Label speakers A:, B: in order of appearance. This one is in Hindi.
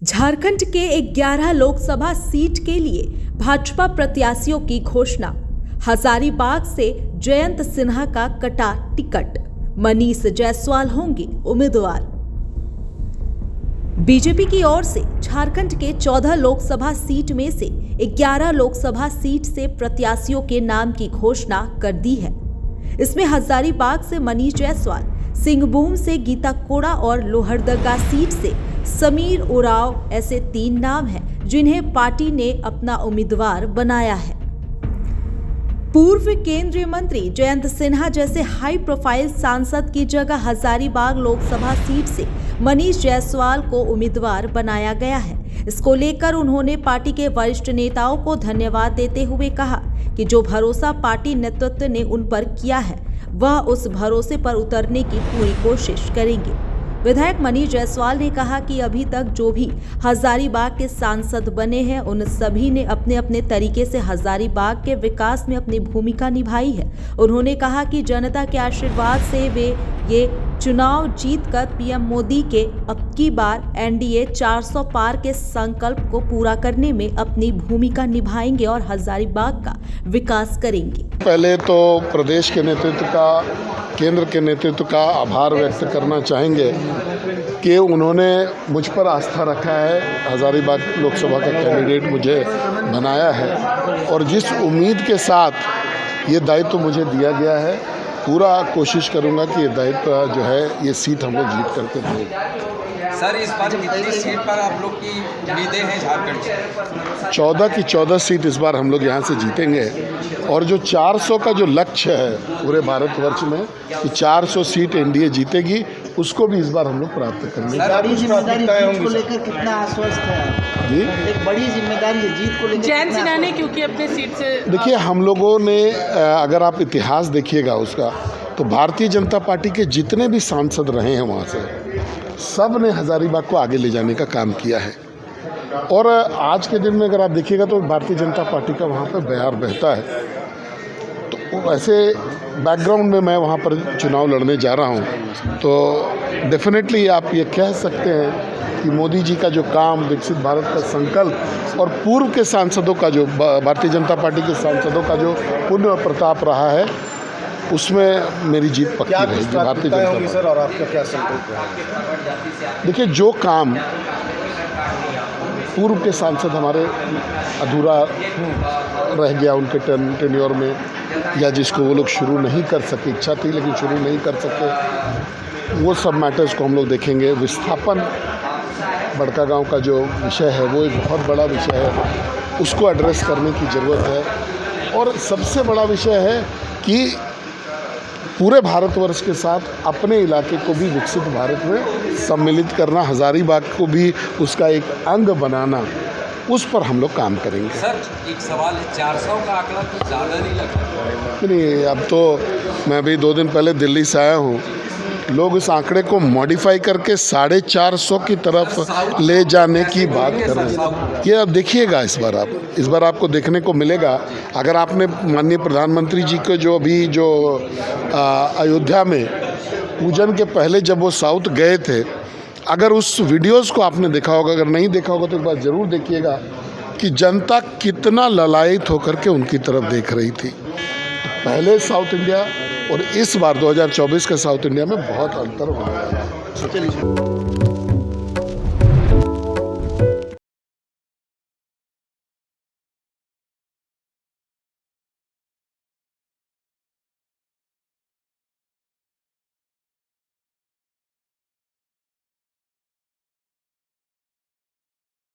A: झारखंड के 11 लोकसभा सीट के लिए भाजपा प्रत्याशियों की घोषणा। हजारीबाग से जयंत सिन्हा का कटा टिकट, मनीष जायसवाल होंगे उम्मीदवार। बीजेपी की ओर से झारखंड के 14 लोकसभा सीट में से 11 लोकसभा सीट से प्रत्याशियों के नाम की घोषणा कर दी है। इसमें हजारीबाग से मनीष जायसवाल, सिंहभूम से गीता कोड़ा और लोहरदगा सीट से समीर उरांव ऐसे 3 नाम हैं जिन्हें पार्टी ने अपना उम्मीदवार बनाया है। पूर्व केंद्रीय मंत्री जयंत सिन्हा जैसे हाई प्रोफाइल सांसद की जगह हजारीबाग लोकसभा सीट से मनीष जायसवाल को उम्मीदवार बनाया गया है। इसको लेकर उन्होंने पार्टी के वरिष्ठ नेताओं को धन्यवाद देते हुए कहा कि जो भरोसा पार्टी नेतृत्व ने उन पर किया है वह उस भरोसे पर उतरने की पूरी कोशिश करेंगे। विधायक मनीष जायसवाल ने कहा कि अभी तक जो भी हजारीबाग के सांसद बने हैं उन सभी ने अपने अपने तरीके से हजारीबाग के विकास में अपनी भूमिका निभाई है। उन्होंने कहा कि जनता के आशीर्वाद से वे ये चुनाव जीतकर पीएम मोदी के अब की बार एनडीए 400 पार के संकल्प को पूरा करने में अपनी भूमिका निभाएंगे और हजारीबाग का विकास करेंगे।
B: पहले तो प्रदेश के नेतृत्व का, केंद्र के नेतृत्व का आभार व्यक्त करना चाहेंगे कि उन्होंने मुझ पर आस्था रखा है, हजारीबाग लोकसभा का कैंडिडेट मुझे बनाया है और जिस उम्मीद के साथ ये दायित्व मुझे दिया गया है, पूरा कोशिश करूंगा कि ये दायित्व जो है ये सीट हम लोग जीत करके दें।
C: सर, इस बार कितनी सीट पर आप लोग की उम्मीदें हैं झारखंड से?
B: 14 की 14 सीट इस बार हम लोग यहाँ से जीतेंगे और जो 400 का जो लक्ष्य है पूरे भारतवर्ष में कि 400 सीट एनडीए जीतेगी, उसको भी इस बार हम लोग प्राप्त करेंगे।
D: बड़ी जिम्मेदारी जीत को लेकर कितना आश्वस्त है जी? एक बड़ी जिम्मेदारी है जीत को लेकर।
E: जयंत सिन्हा ने क्योंकि अपने सीट से
B: देखिए, हम लोगों ने अगर आप इतिहास देखिएगा उसका, तो भारतीय जनता पार्टी के जितने भी सांसद रहे हैं वहाँ से सब ने हजारीबाग को आगे ले जाने का काम किया है। और आज के दिन में अगर आप देखिएगा तो भारतीय जनता पार्टी का वहाँ पर बयार बहता है। तो ऐसे बैकग्राउंड में मैं वहाँ पर चुनाव लड़ने जा रहा हूँ, तो डेफिनेटली आप ये कह सकते हैं कि मोदी जी का जो काम, विकसित भारत का संकल्प और पूर्व के सांसदों का जो, भारतीय जनता पार्टी के सांसदों का जो पुण्य प्रताप रहा है, उसमें मेरी जीत पक्की रहेगी। भारतीय जनता पार्टी।
D: सर, और आपका क्या संकल्प है?
B: देखिए, जो काम पूर्व के सांसद हमारे अधूरा रह गया उनके टेन्योर में, या जिसको वो लोग शुरू नहीं कर सके, इच्छा थी लेकिन शुरू नहीं कर सके, वो सब मैटर्स को हम लोग देखेंगे। विस्थापन बड़का गांव का जो विषय है वो एक बहुत बड़ा विषय है, उसको एड्रेस करने की ज़रूरत है। और सबसे बड़ा विषय है कि पूरे भारतवर्ष के साथ अपने इलाके को भी विकसित भारत में सम्मिलित करना, हजारीबाग को भी उसका एक अंग बनाना, उस पर हम लोग काम करेंगे।
C: सर, एक सवाल है, 400 का आंकड़ा कुछ ज़्यादा नहीं लगता?
B: नहीं, अब तो मैं भी 2 दिन पहले दिल्ली से आया हूँ, लोग इस आंकड़े को मॉडिफाई करके 450 की तरफ ले जाने की बात कर रहे हैं। ये अब देखिएगा, इस बार आपको देखने को मिलेगा। अगर आपने माननीय प्रधानमंत्री जी को जो अभी अयोध्या में पूजन के पहले जब वो साउथ गए थे, अगर उस वीडियोस को आपने देखा होगा, अगर नहीं देखा होगा तो एक बार ज़रूर देखिएगा कि जनता कितना ललायित होकर के उनकी तरफ देख रही थी। पहले साउथ इंडिया और इस बार 2024 के साउथ इंडिया में बहुत अंतर होने वाला है।